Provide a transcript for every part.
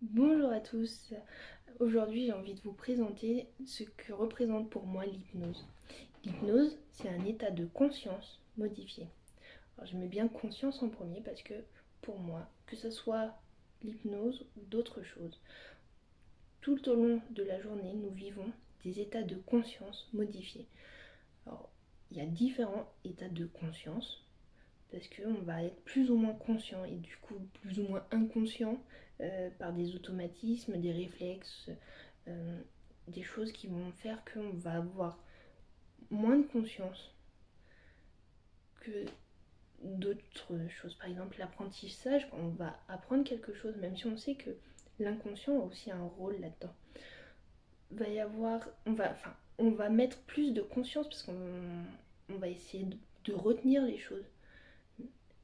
Bonjour à tous, aujourd'hui j'ai envie de vous présenter ce que représente pour moi l'hypnose. L'hypnose, c'est un état de conscience modifié. Alors je mets bien conscience en premier parce que pour moi, que ce soit l'hypnose ou d'autres choses, tout au long de la journée, nous vivons des états de conscience modifiés. Alors il y a différents états de conscience parce qu'on va être plus ou moins conscient et du coup plus ou moins inconscient par des automatismes, des réflexes, euh, des choses qui vont faire qu'on va avoir moins de conscience que d'autres choses. Par exemple, l'apprentissage, quand on va apprendre quelque chose, même si on sait que l'inconscient a aussi un rôle là-dedans, va y avoir, on va mettre plus de conscience parce qu'on va essayer de retenir les choses.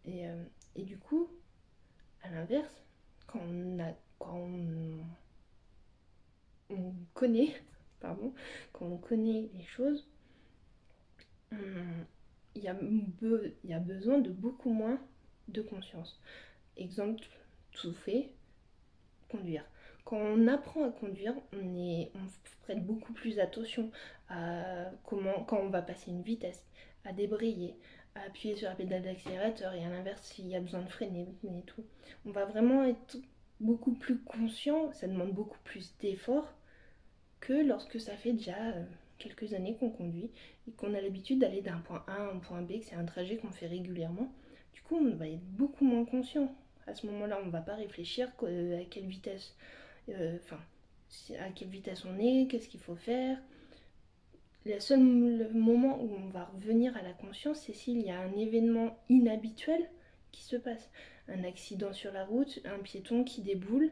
Et, euh, et du coup, à l'inverse, quand on connaît, pardon, quand on connaît les choses, il y a besoin de beaucoup moins de conscience. Exemple tout fait, conduire. Quand on apprend à conduire, on prête beaucoup plus attention à quand on va passer une vitesse, à débrayer, à appuyer sur la pédale d'accélérateur et à l'inverse s'il y a besoin de freiner et tout. On va vraiment être beaucoup plus conscient, ça demande beaucoup plus d'efforts que lorsque ça fait déjà quelques années qu'on conduit et qu'on a l'habitude d'aller d'un point A à un point B, que c'est un trajet qu'on fait régulièrement. Du coup, on va être beaucoup moins conscient. À ce moment-là, on ne va pas réfléchir à quelle vitesse, enfin, à quelle vitesse on est, qu'est-ce qu'il faut faire. Le moment où on va revenir à la conscience, c'est s'il y a un événement inhabituel qui se passe. Un accident sur la route, un piéton qui déboule,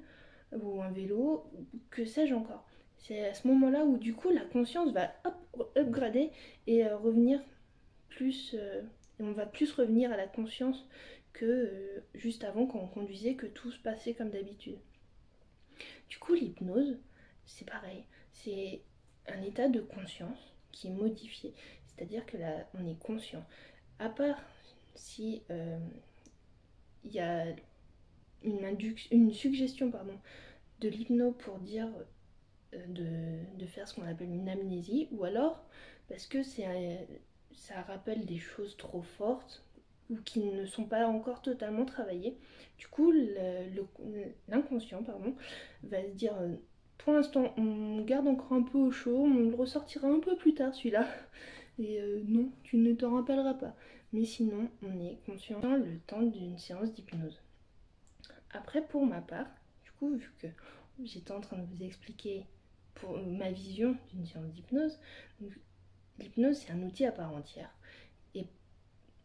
ou un vélo, que sais-je encore. C'est à ce moment-là où du coup la conscience va upgrader et revenir plus, et on va plus revenir à la conscience que juste avant quand on conduisait, que tout se passait comme d'habitude. Du coup l'hypnose, c'est pareil, c'est un état de conscience qui est modifié, c'est-à-dire que là on est conscient. À part si il y a une suggestion de l'hypno pour dire de faire ce qu'on appelle une amnésie, ou alors parce que ça rappelle des choses trop fortes ou qui ne sont pas encore totalement travaillées. Du coup, l'inconscient va se dire pour l'instant, on garde encore un peu au chaud, on le ressortira un peu plus tard celui-là. Et non, tu ne t'en rappelleras pas. Mais sinon, on est conscient le temps d'une séance d'hypnose. Après, pour ma part, du coup, vu que j'étais en train de vous expliquer pour ma vision d'une séance d'hypnose, l'hypnose c'est un outil à part entière. Et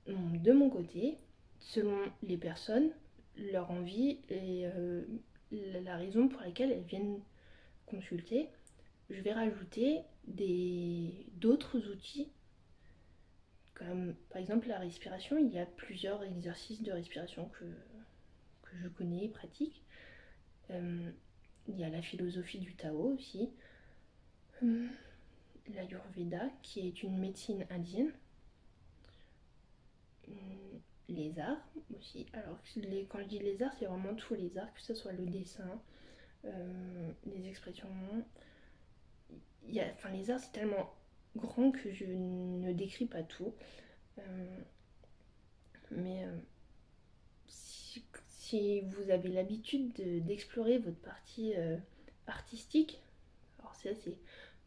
de mon côté, selon les personnes, leur envie et la raison pour laquelle elles viennent consulter, je vais rajouter d'autres outils, comme par exemple la respiration. Il y a plusieurs exercices de respiration que je connais et pratique. Il y a la philosophie du Tao aussi, l'Ayurveda qui est une médecine indienne, les arts aussi. Alors quand je dis les arts, c'est vraiment tous les arts, que ce soit le dessin, les expressions. Enfin, les arts c'est tellement grand que je ne décris pas tout. Euh, mais si vous avez l'habitude d'explorer votre partie artistique, alors ça c'est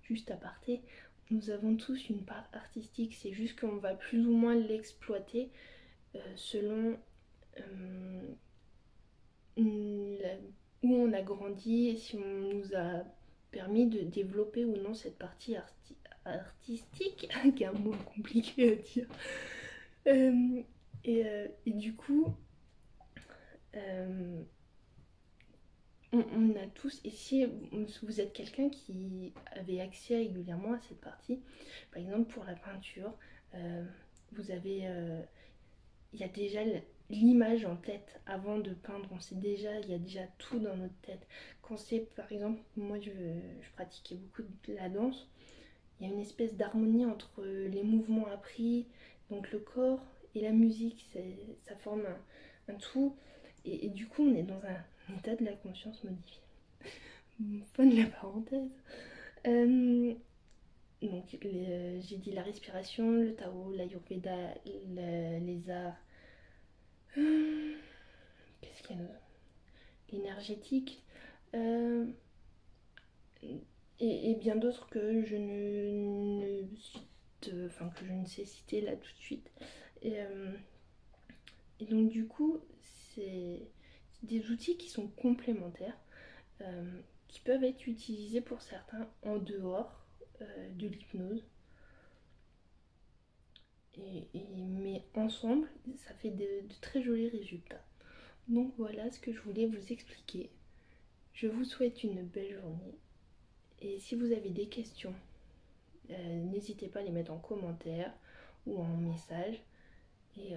juste à parté, nous avons tous une part artistique, c'est juste qu'on va plus ou moins l'exploiter selon où on a grandi et si on nous a permis de développer ou non cette partie artistique, qui est un mot compliqué à dire. Euh, et du coup, euh, on a tous, et si vous êtes quelqu'un qui avait accès régulièrement à cette partie, par exemple pour la peinture, euh, vous avez, il y a déjà l'image en tête avant de peindre, on sait déjà, il y a déjà tout dans notre tête. Quand c'est, par exemple, moi je pratiquais beaucoup de la danse, il y a une espèce d'harmonie entre les mouvements appris, donc le corps et la musique, ça forme un tout, et du coup on est dans un état de la conscience modifié. Fin de la parenthèse. Donc j'ai dit la respiration, le Tao, l'Ayurveda, les arts. Qu'est-ce qu'il y a d'autre? L'énergétique. Euh, et bien d'autres que je enfin, que je ne sais citer là tout de suite. Et donc du coup, c'est des outils qui sont complémentaires, qui peuvent être utilisés pour certains en dehors de l'hypnose. Mais ensemble, ça fait de très jolis résultats. Donc voilà ce que je voulais vous expliquer. Je vous souhaite une belle journée. Et si vous avez des questions, n'hésitez pas à les mettre en commentaire ou en message. Et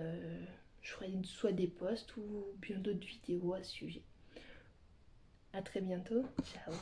je ferai soit des posts ou bien d'autres vidéos à ce sujet. A très bientôt. Ciao.